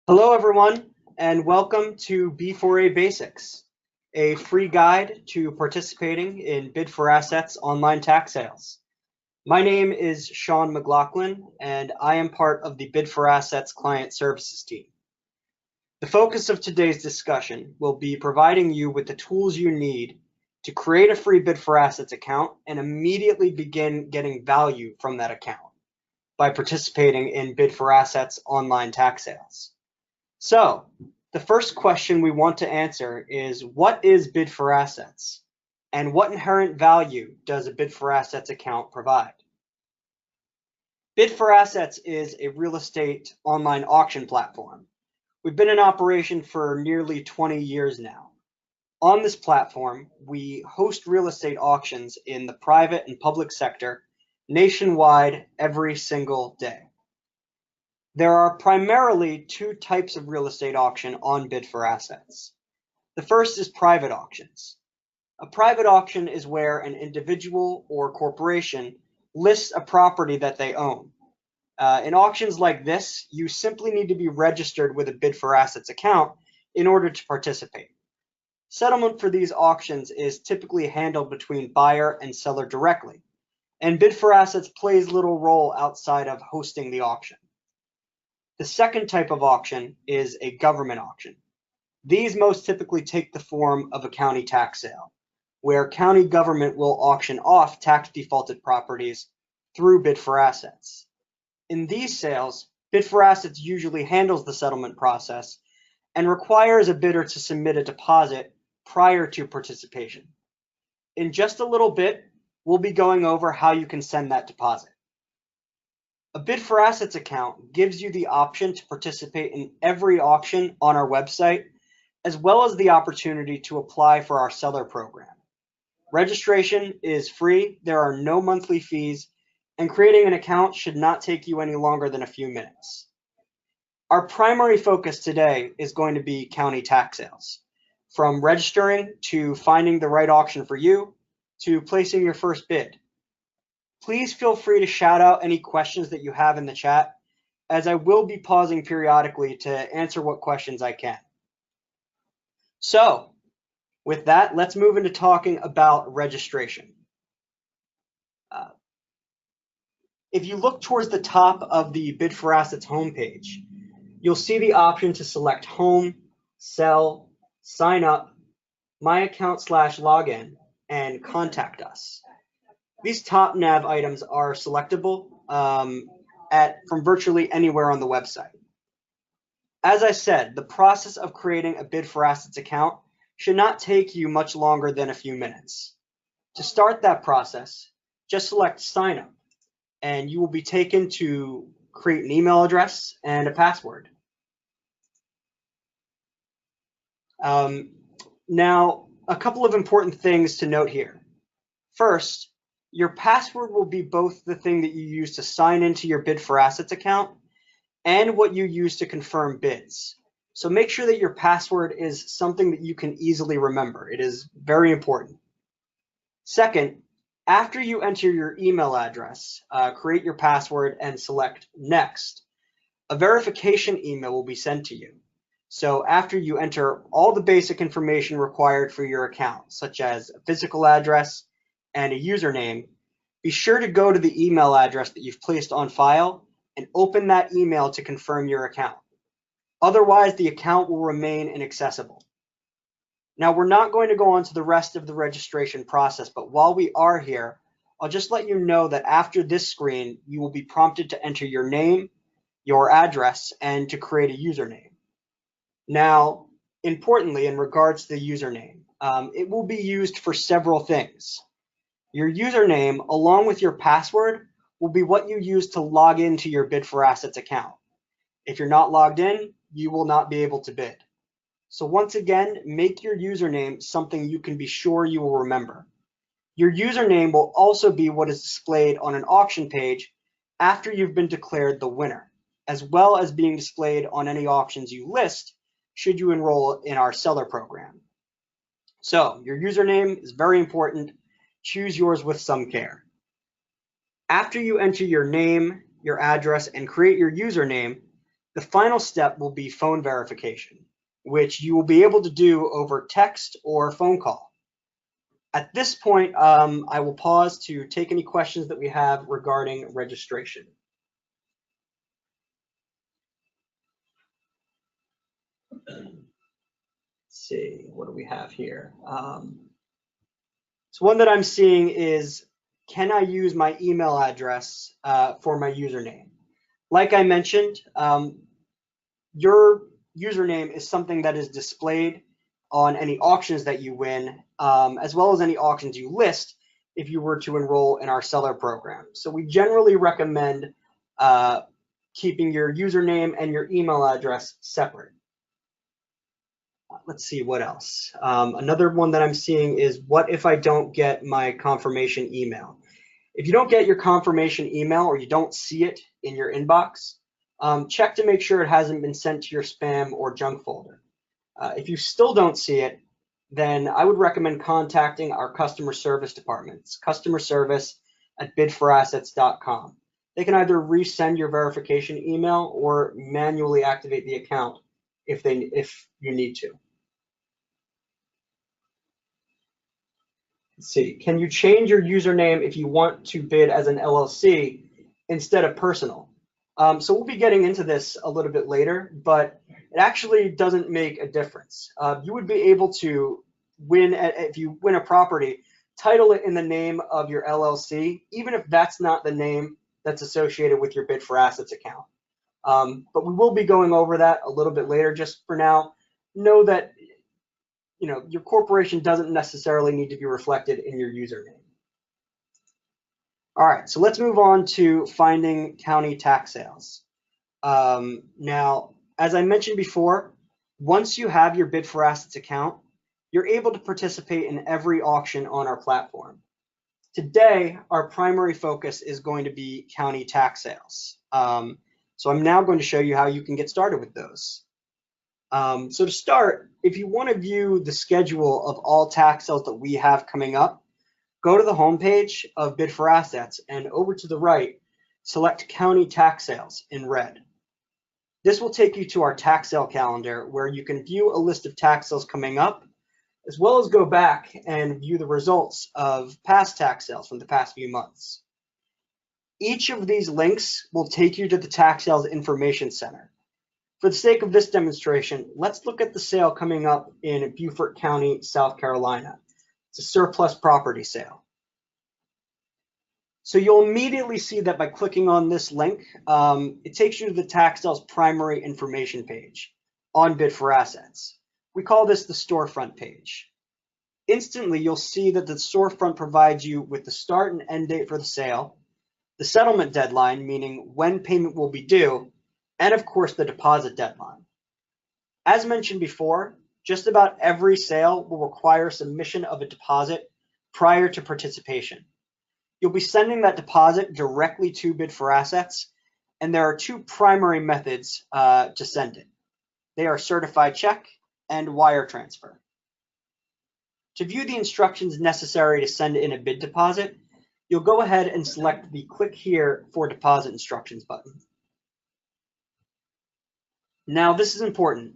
Hello, everyone, and welcome to B4A Basics, a free guide to participating in Bid4Assets online tax sales. My name is Sean McLaughlin, and I am part of the Bid4Assets client services team. The focus of today's discussion will be providing you with the tools you need to create a free Bid4Assets account and immediately begin getting value from that account by participating in Bid4Assets online tax sales. So, the first question we want to answer is, what is Bid4Assets, and what inherent value does a Bid4Assets account provide? Bid4Assets is a real estate online auction platform. We've been in operation for nearly 20 years now. On this platform, we host real estate auctions in the private and public sector nationwide every single day. There are primarily two types of real estate auction on Bid4Assets. The first is private auctions. A private auction is where an individual or corporation lists a property that they own. In auctions like this, you simply need to be registered with a Bid4Assets account in order to participate. Settlement for these auctions is typically handled between buyer and seller directly, and Bid4Assets plays little role outside of hosting the auction. The second type of auction is a government auction. These most typically take the form of a county tax sale, where county government will auction off tax defaulted properties through Bid4Assets. In these sales, Bid4Assets usually handles the settlement process and requires a bidder to submit a deposit prior to participation. In just a little bit, we'll be going over how you can send that deposit. A Bid4Assets account gives you the option to participate in every auction on our website, as well as the opportunity to apply for our seller program. Registration is free, there are no monthly fees, and creating an account should not take you any longer than a few minutes. Our primary focus today is going to be county tax sales, from registering to finding the right auction for you to placing your first bid. Please feel free to shout out any questions that you have in the chat, as I will be pausing periodically to answer what questions I can. So, with that, let's move into talking about registration. If you look towards the top of the Bid4Assets homepage, you'll see the option to select Home, Sell, Sign Up, My Account/Login, and Contact Us. These top nav items are selectable from virtually anywhere on the website. As I said, the process of creating a Bid4Assets account should not take you much longer than a few minutes. To start that process, just select Sign Up, and you will be taken to create an email address and a password. Now, a couple of important things to note here. First, your password will be both the thing that you use to sign into your Bid4Assets account and what you use to confirm bids. So make sure that your password is something that you can easily remember. It is very important. Second, after you enter your email address, create your password and select Next, a verification email will be sent to you. So after you enter all the basic information required for your account, such as a physical address and a username, be sure to go to the email address that you've placed on file and open that email to confirm your account. Otherwise, the account will remain inaccessible. Now, we're not going to go on to the rest of the registration process, but while we are here, I'll just let you know that after this screen, you will be prompted to enter your name, your address, and to create a username. Now, importantly, in regards to the username, it will be used for several things. Your username, along with your password, will be what you use to log into your Bid4Assets account. If you're not logged in, you will not be able to bid. So once again, make your username something you can be sure you will remember. Your username will also be what is displayed on an auction page after you've been declared the winner, as well as being displayed on any auctions you list should you enroll in our seller program. So your username is very important. Choose yours with some care. After you enter your name, your address, and create your username, The final step will be phone verification, which you will be able to do over text or phone call. At this point, I will pause to take any questions that we have regarding registration. Let's see, what do we have here? So one that I'm seeing is, can I use my email address for my username? Like I mentioned, your username is something that is displayed on any auctions that you win, as well as any auctions you list if you were to enroll in our seller program. So we generally recommend keeping your username and your email address separate. Let's see what else. Another one that I'm seeing is, what if I don't get my confirmation email? If you don't get your confirmation email or you don't see it in your inbox, check to make sure it hasn't been sent to your spam or junk folder. If you still don't see it, then I would recommend contacting our customer service departments, customer service at Bid4Assets.com. They can either resend your verification email or manually activate the account if you need to. Let's see, can you change your username if you want to bid as an LLC instead of personal? So we'll be getting into this a little bit later, but it actually doesn't make a difference. You would be able to win, if you win a property, title it in the name of your LLC, even if that's not the name that's associated with your Bid4Assets account. But we will be going over that a little bit later. Just for now, know that your corporation doesn't necessarily need to be reflected in your username. All right, so let's move on to finding county tax sales. Now, as I mentioned before, once you have your Bid4Assets account, you're able to participate in every auction on our platform. Today, our primary focus is going to be county tax sales. So I'm now going to show you how you can get started with those. So to start, if you want to view the schedule of all tax sales that we have coming up, go to the homepage of Bid4Assets and over to the right, select County Tax Sales in red. This will take you to our tax sale calendar where you can view a list of tax sales coming up, as well as go back and view the results of past tax sales from the past few months. Each of these links will take you to the Tax Sales Information Center. For the sake of this demonstration, let's look at the sale coming up in Beaufort County, South Carolina. It's a surplus property sale. So you'll immediately see that by clicking on this link, it takes you to the tax sales primary information page on Bid4Assets. We call this the Storefront page. Instantly, you'll see that the Storefront provides you with the start and end date for the sale, the settlement deadline, meaning when payment will be due, and of course the deposit deadline. As mentioned before, just about every sale will require submission of a deposit prior to participation. You'll be sending that deposit directly to Bid4Assets, and there are two primary methods to send it. They are certified check and wire transfer. To view the instructions necessary to send in a bid deposit, you'll go ahead and select the Click Here for Deposit Instructions button. Now, this is important.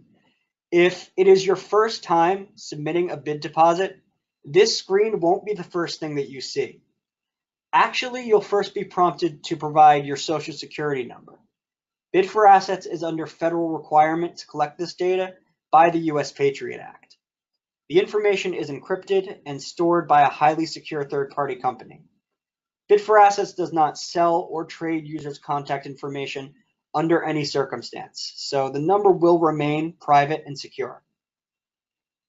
If it is your first time submitting a bid deposit, this screen won't be the first thing that you see. Actually, you'll first be prompted to provide your Social Security number. Bid4Assets is under federal requirement to collect this data by the U.S. Patriot Act. The information is encrypted and stored by a highly secure third-party company. Bid4Assets does not sell or trade users' contact information under any circumstance, so the number will remain private and secure.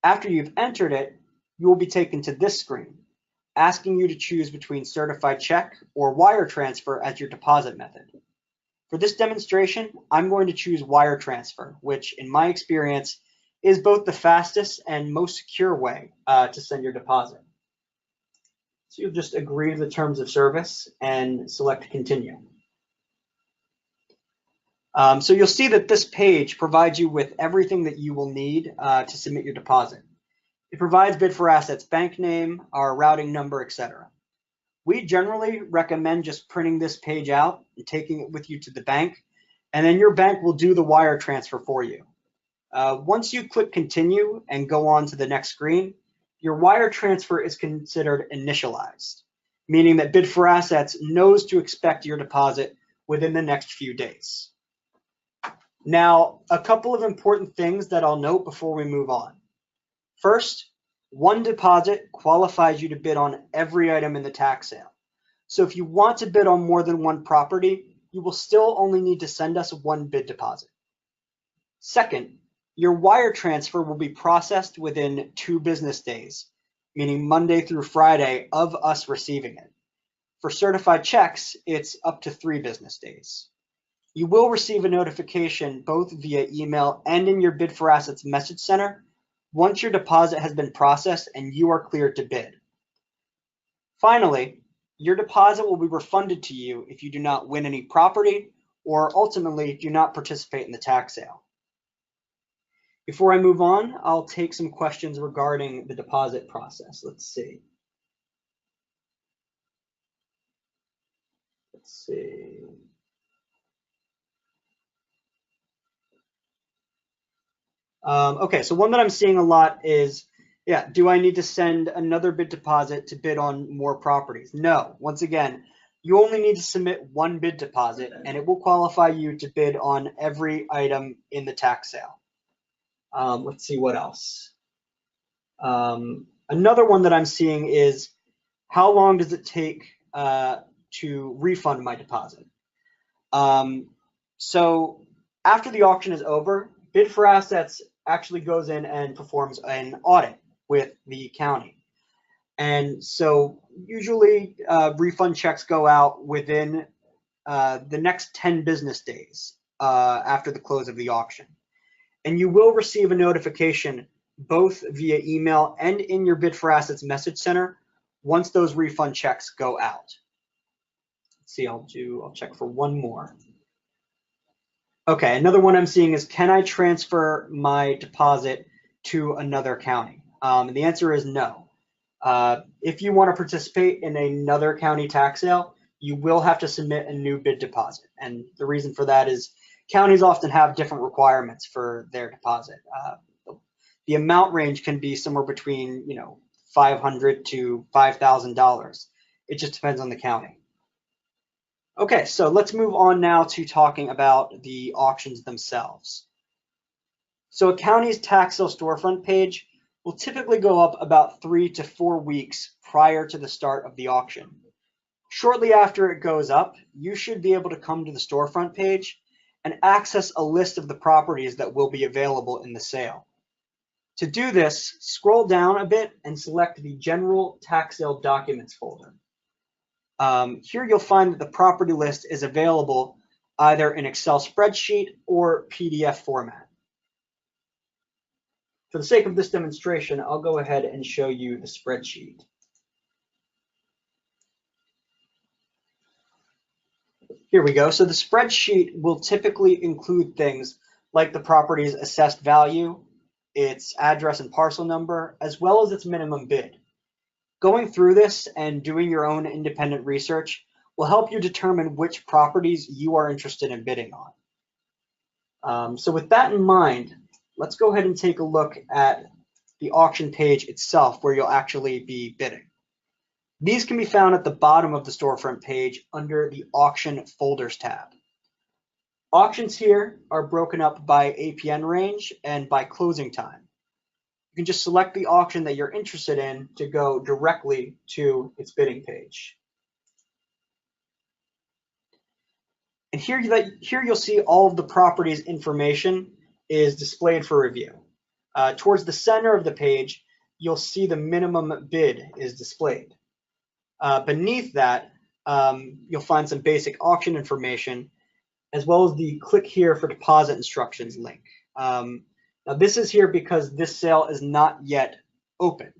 After you've entered it, you will be taken to this screen, asking you to choose between certified check or wire transfer as your deposit method. For this demonstration, I'm going to choose wire transfer, which in my experience is both the fastest and most secure way to send your deposit. So you'll just agree to the terms of service and select continue. So you'll see that this page provides you with everything that you will need to submit your deposit. It provides Bid4Assets bank name, our routing number, etc. We generally recommend just printing this page out and taking it with you to the bank, and then your bank will do the wire transfer for you. Once you click continue and go on to the next screen, your wire transfer is considered initialized, meaning that Bid4Assets knows to expect your deposit within the next few days. Now, a couple of important things that I'll note before we move on. First, one deposit qualifies you to bid on every item in the tax sale. So if you want to bid on more than one property, you will still only need to send us one bid deposit. Second, your wire transfer will be processed within 2 business days, meaning Monday through Friday of us receiving it. For certified checks, it's up to 3 business days. You will receive a notification both via email and in your Bid4Assets message center once your deposit has been processed and you are cleared to bid. Finally, your deposit will be refunded to you if you do not win any property or ultimately do not participate in the tax sale. Before I move on, I'll take some questions regarding the deposit process. Let's see. Okay, so one that I'm seeing a lot is, do I need to send another bid deposit to bid on more properties? No. Once again, you only need to submit one bid deposit and it will qualify you to bid on every item in the tax sale. Let's see what else. Another one that I'm seeing is, how long does it take to refund my deposit? So after the auction is over, Bid4Assets actually goes in and performs an audit with the county. And so usually refund checks go out within the next 10 business days after the close of the auction. And you will receive a notification both via email and in your Bid4Assets message center once those refund checks go out. Let's see, I'll check for one more. Okay, another one I'm seeing is, can I transfer my deposit to another county? And the answer is no. If you want to participate in another county tax sale, you will have to submit a new bid deposit. And the reason for that is counties often have different requirements for their deposit. The amount range can be somewhere between $500 to $5,000. It just depends on the county. Okay, so let's move on now to talking about the auctions themselves. So a county's tax sale storefront page will typically go up about 3 to 4 weeks prior to the start of the auction. Shortly after it goes up, you should be able to come to the storefront page and access a list of the properties that will be available in the sale. To do this, scroll down a bit and select the General Tax Sale Documents folder. Here you'll find that the property list is available either in Excel spreadsheet or PDF format. For the sake of this demonstration, I'll go ahead and show you the spreadsheet. Here we go. So the spreadsheet will typically include things like the property's assessed value, its address and parcel number, as well as its minimum bid. Going through this and doing your own independent research will help you determine which properties you are interested in bidding on. So with that in mind, let's go ahead and take a look at the auction page itself where you'll actually be bidding. These can be found at the bottom of the storefront page under the Auction Folders tab. Auctions here are broken up by APN range and by closing time. You can just select the auction that you're interested in to go directly to its bidding page. And here you'll see all of the property's information is displayed for review. Towards the center of the page, you'll see the minimum bid is displayed. Beneath that, you'll find some basic auction information, as well as the click here for deposit instructions link. Now this is here because this sale is not yet open.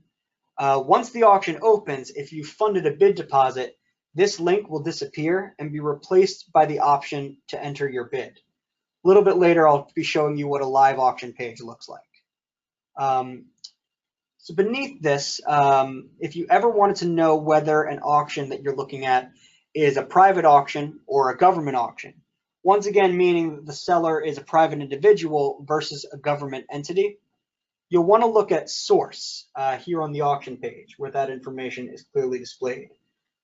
Once the auction opens, if you funded a bid deposit, this link will disappear and be replaced by the option to enter your bid. A little bit later, I'll be showing you what a live auction page looks like. So beneath this, if you ever wanted to know whether an auction that you're looking at is a private auction or a government auction, once again meaning that the seller is a private individual versus a government entity. You'll want to look at source here on the auction page where that information is clearly displayed.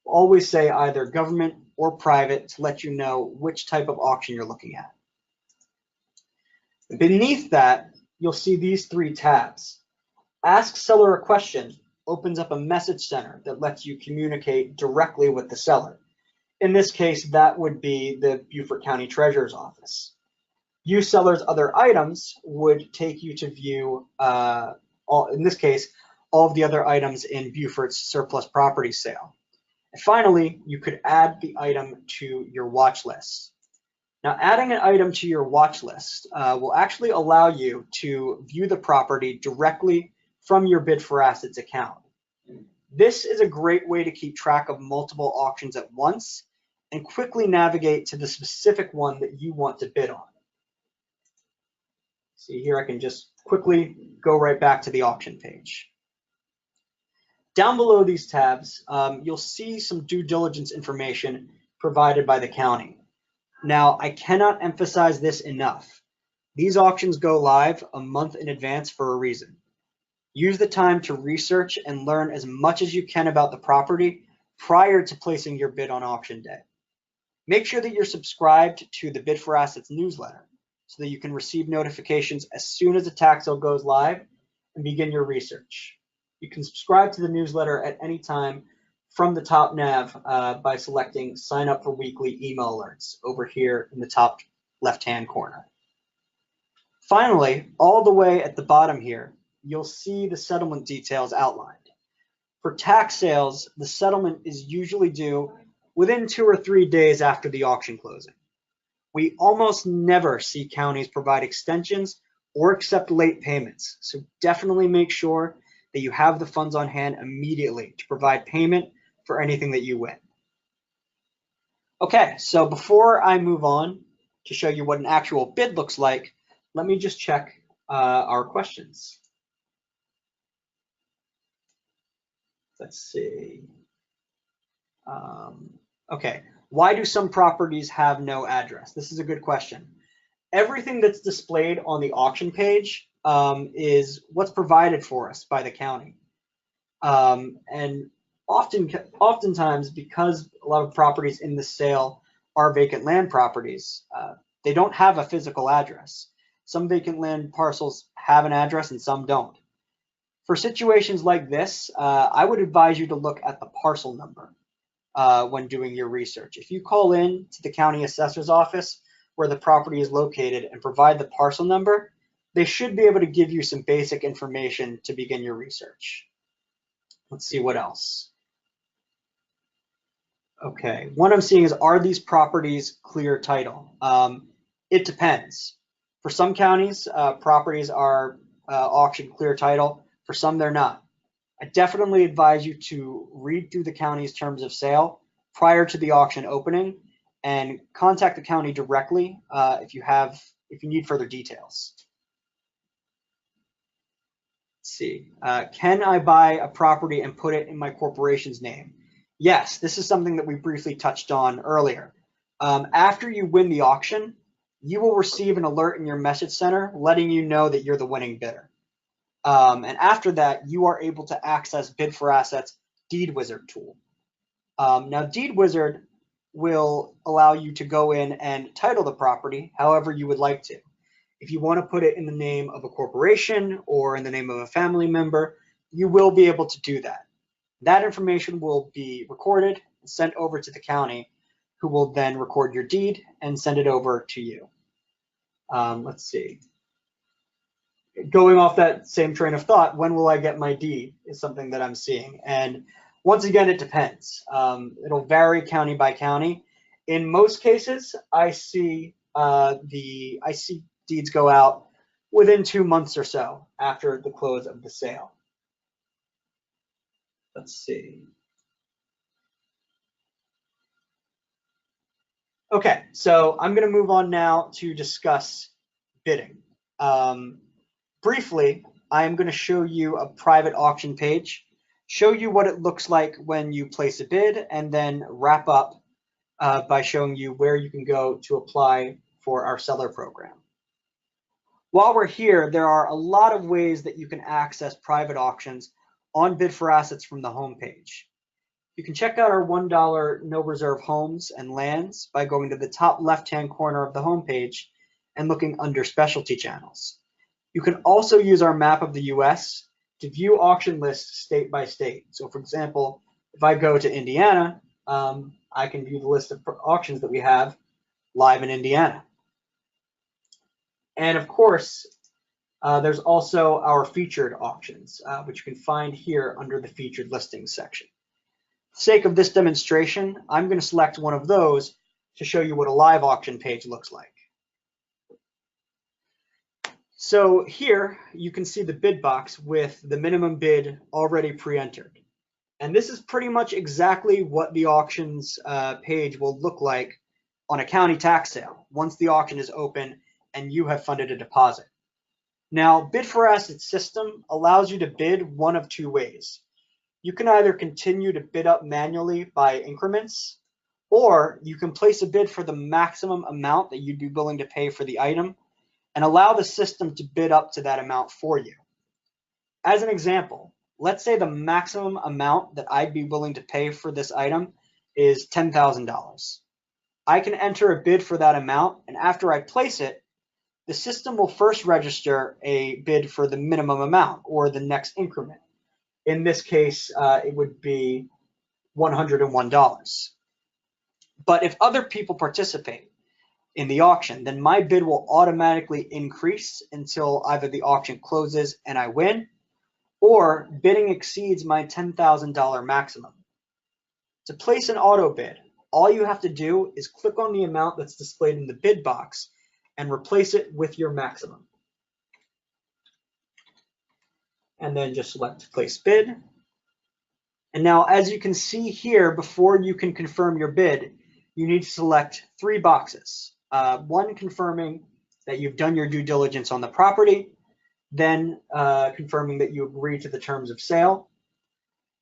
Always say either government or private to let you know which type of auction you're looking at. Beneath that, you'll see these three tabs. Ask Seller a Question opens up a message center that lets you communicate directly with the seller. In this case, that would be the Beaufort County Treasurer's Office. View Seller's Other Items would take you to view, in this case, all of the other items in Beaufort's surplus property sale. And finally, you could add the item to your watch list. Now, adding an item to your watch list will actually allow you to view the property directly from your Bid4Assets account. This is a great way to keep track of multiple auctions at once and quickly navigate to the specific one that you want to bid on. See here, I can just quickly go right back to the auction page. Down below these tabs, you'll see some due diligence information provided by the county. Now, I cannot emphasize this enough. These auctions go live a month in advance for a reason. Use the time to research and learn as much as you can about the property prior to placing your bid on auction day. Make sure that you're subscribed to the Bid4Assets newsletter so that you can receive notifications as soon as the tax sale goes live and begin your research. You can subscribe to the newsletter at any time from the top nav by selecting Sign Up for Weekly Email Alerts over here in the top left-hand corner. Finally, all the way at the bottom here, you'll see the settlement details outlined. For tax sales, the settlement is usually due within 2 or 3 days after the auction closing. We almost never see counties provide extensions or accept late payments, so definitely make sure that you have the funds on hand immediately to provide payment for anything that you win. Okay, so before I move on to show you what an actual bid looks like, let me just check our questions. Let's see. Okay, why do some properties have no address? This is a good question. Everything that's displayed on the auction page is what's provided for us by the county. And oftentimes, because a lot of properties in the sale are vacant land properties, they don't have a physical address. Some vacant land parcels have an address and some don't. For situations like this, I would advise you to look at the parcel number when doing your research. If you call in to the county assessor's office where the property is located and provide the parcel number, they should be able to give you some basic information to begin your research. Let's see what else. Okay, one I'm seeing is, are these properties clear title? It depends. For some counties, properties are auctioned clear title. For some, they're not. I definitely advise you to read through the county's terms of sale prior to the auction opening and contact the county directly if you need further details. Let's see. Can I buy a property and put it in my corporation's name? Yes, this is something that we briefly touched on earlier. After you win the auction, you will receive an alert in your message center letting you know that you're the winning bidder. And after that, you are able to access Bid4Assets Deed Wizard tool. Now, Deed Wizard will allow you to go in and title the property however you would like to. If you want to put it in the name of a corporation or in the name of a family member, you will be able to do that. That information will be recorded and sent over to the county, who will then record your deed and send it over to you. Let's see. Going off that same train of thought, when will I get my deed is something that I'm seeing. And once again, it depends. It'll vary county by county. In most cases, I see deeds go out within 2 months or so after the close of the sale. Let's see. Okay, so I'm going to move on now to discuss bidding. Briefly, I'm going to show you a private auction page, show you what it looks like when you place a bid, and then wrap up by showing you where you can go to apply for our seller program. While we're here, there are a lot of ways that you can access private auctions on Bid4Assets from the homepage. You can check out our $1 no reserve homes and lands by going to the top left-hand corner of the homepage and looking under specialty channels. You can also use our map of the US to view auction lists state by state. So for example, if I go to Indiana, I can view the list of auctions that we have live in Indiana. And of course, there's also our featured auctions, which you can find here under the featured listings section. For the sake of this demonstration, I'm going to select one of those to show you what a live auction page looks like. So here you can see the bid box with the minimum bid already pre-entered. And this is pretty much exactly what the auctions page will look like on a county tax sale once the auction is open and you have funded a deposit. Now, Bid4Assets system allows you to bid one of two ways. You can either continue to bid up manually by increments, or you can place a bid for the maximum amount that you'd be willing to pay for the item and allow the system to bid up to that amount for you. As an example, let's say the maximum amount that I'd be willing to pay for this item is $10,000. I can enter a bid for that amount, and after I place it, the system will first register a bid for the minimum amount or the next increment. In this case, it would be $101. But if other people participate in the auction, then my bid will automatically increase until either the auction closes and I win, or bidding exceeds my $10,000 maximum. To place an auto bid, all you have to do is click on the amount that's displayed in the bid box and replace it with your maximum. And then just select place bid. And now, as you can see here, before you can confirm your bid, you need to select three boxes. One, confirming that you've done your due diligence on the property, then confirming that you agree to the terms of sale,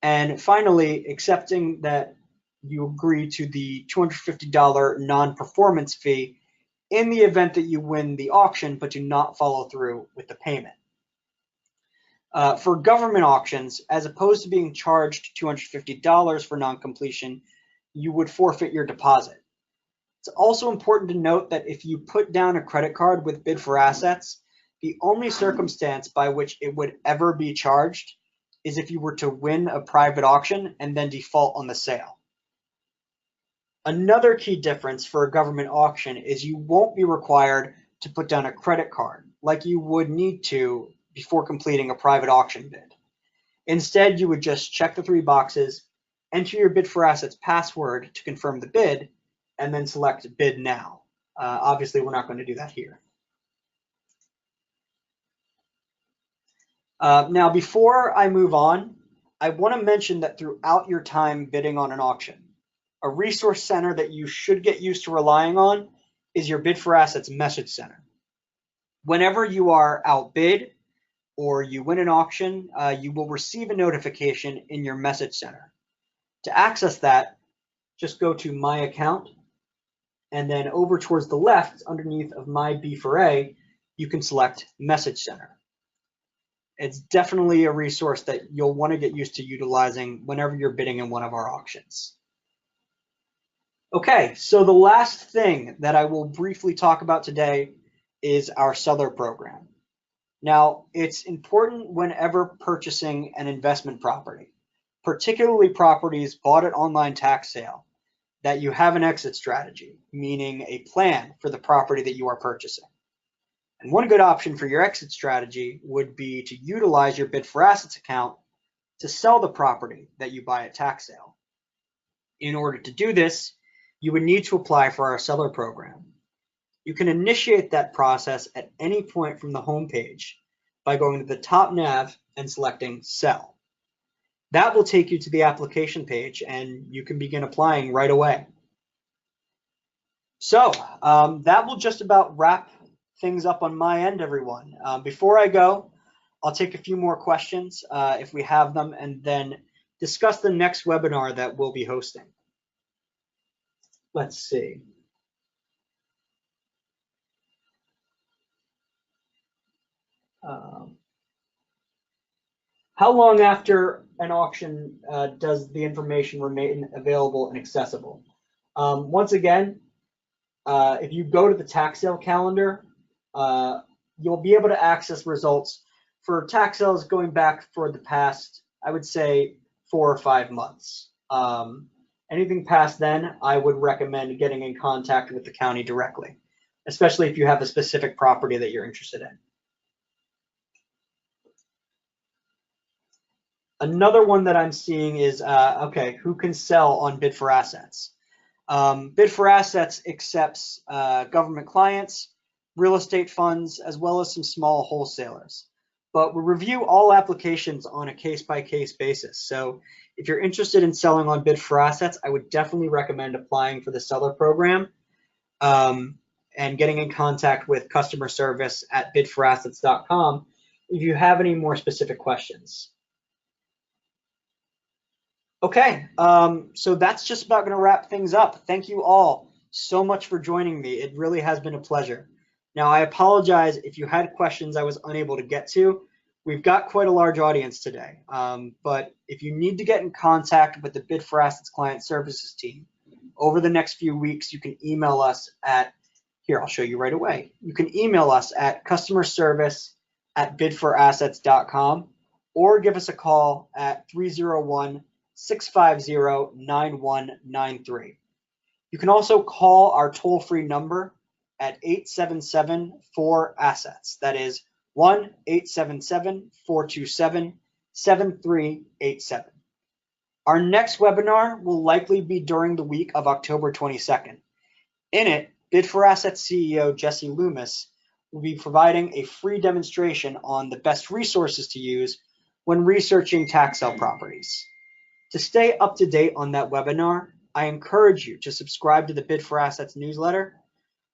and finally, accepting that you agree to the $250 non-performance fee in the event that you win the auction but do not follow through with the payment. For government auctions, as opposed to being charged $250 for non-completion, you would forfeit your deposit. It's also important to note that if you put down a credit card with Bid4Assets, the only circumstance by which it would ever be charged is if you were to win a private auction and then default on the sale. Another key difference for a government auction is you won't be required to put down a credit card like you would need to before completing a private auction bid. Instead, you would just check the three boxes, enter your Bid4Assets password to confirm the bid, and then select Bid Now. Obviously, we're not going to do that here. Now, before I move on, I want to mention that throughout your time bidding on an auction, a resource center that you should get used to relying on is your Bid4Assets message center. Whenever you are outbid or you win an auction, you will receive a notification in your message center. To access that, just go to My Account, and then over towards the left, underneath of My B4A, you can select Message Center. It's definitely a resource that you'll want to get used to utilizing whenever you're bidding in one of our auctions. Okay, so the last thing that I will briefly talk about today is our seller program. Now, it's important whenever purchasing an investment property, particularly properties bought at online tax sale, that you have an exit strategy, meaning a plan for the property that you are purchasing. And one good option for your exit strategy would be to utilize your Bid4Assets account to sell the property that you buy at tax sale. In order to do this, you would need to apply for our seller program. You can initiate that process at any point from the home page by going to the top nav and selecting Sell. That will take you to the application page and you can begin applying right away. So that will just about wrap things up on my end, everyone. Before I go, I'll take a few more questions if we have them, and then discuss the next webinar that we'll be hosting. let's see. How long after an auction does the information remain available and accessible? Once again, if you go to the tax sale calendar, you'll be able to access results for tax sales going back for the past, I would say, 4 or 5 months. Anything past then, I would recommend getting in contact with the county directly, especially if you have a specific property that you're interested in. Another one that I'm seeing is, okay, who can sell on Bid4Assets? Bid4Assets accepts government clients, real estate funds, as well as some small wholesalers. But we review all applications on a case-by-case basis. So if you're interested in selling on Bid4Assets, I would definitely recommend applying for the seller program and getting in contact with customer service at bid4assets.com if you have any more specific questions. Okay, so that's just about going to wrap things up. Thank you all so much for joining me. It really has been a pleasure. Now, I apologize if you had questions I was unable to get to. We've got quite a large audience today, but if you need to get in contact with the Bid4Assets client services team over the next few weeks, you can email us at, here, I'll show you right away. You can email us at customerservice@bid4assets.com or give us a call at 301-650-9193. You can also call our toll-free number at 877-4-ASSETS. That is 1-877-427-7387. Our next webinar will likely be during the week of October 22nd. In it, Bid4Assets CEO Jesse Loomis will be providing a free demonstration on the best resources to use when researching tax sale properties. To stay up to date on that webinar, I encourage you to subscribe to the Bid4Assets newsletter,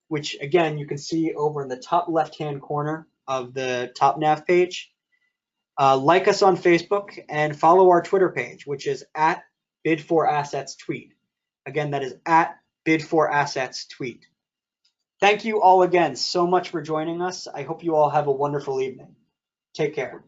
which again, you can see over in the top left-hand corner of the top nav page. Like us on Facebook and follow our Twitter page, which is at Bid4Assets Tweet. Again, that is at Bid4Assets Tweet. Thank you all again so much for joining us. I hope you all have a wonderful evening. Take care.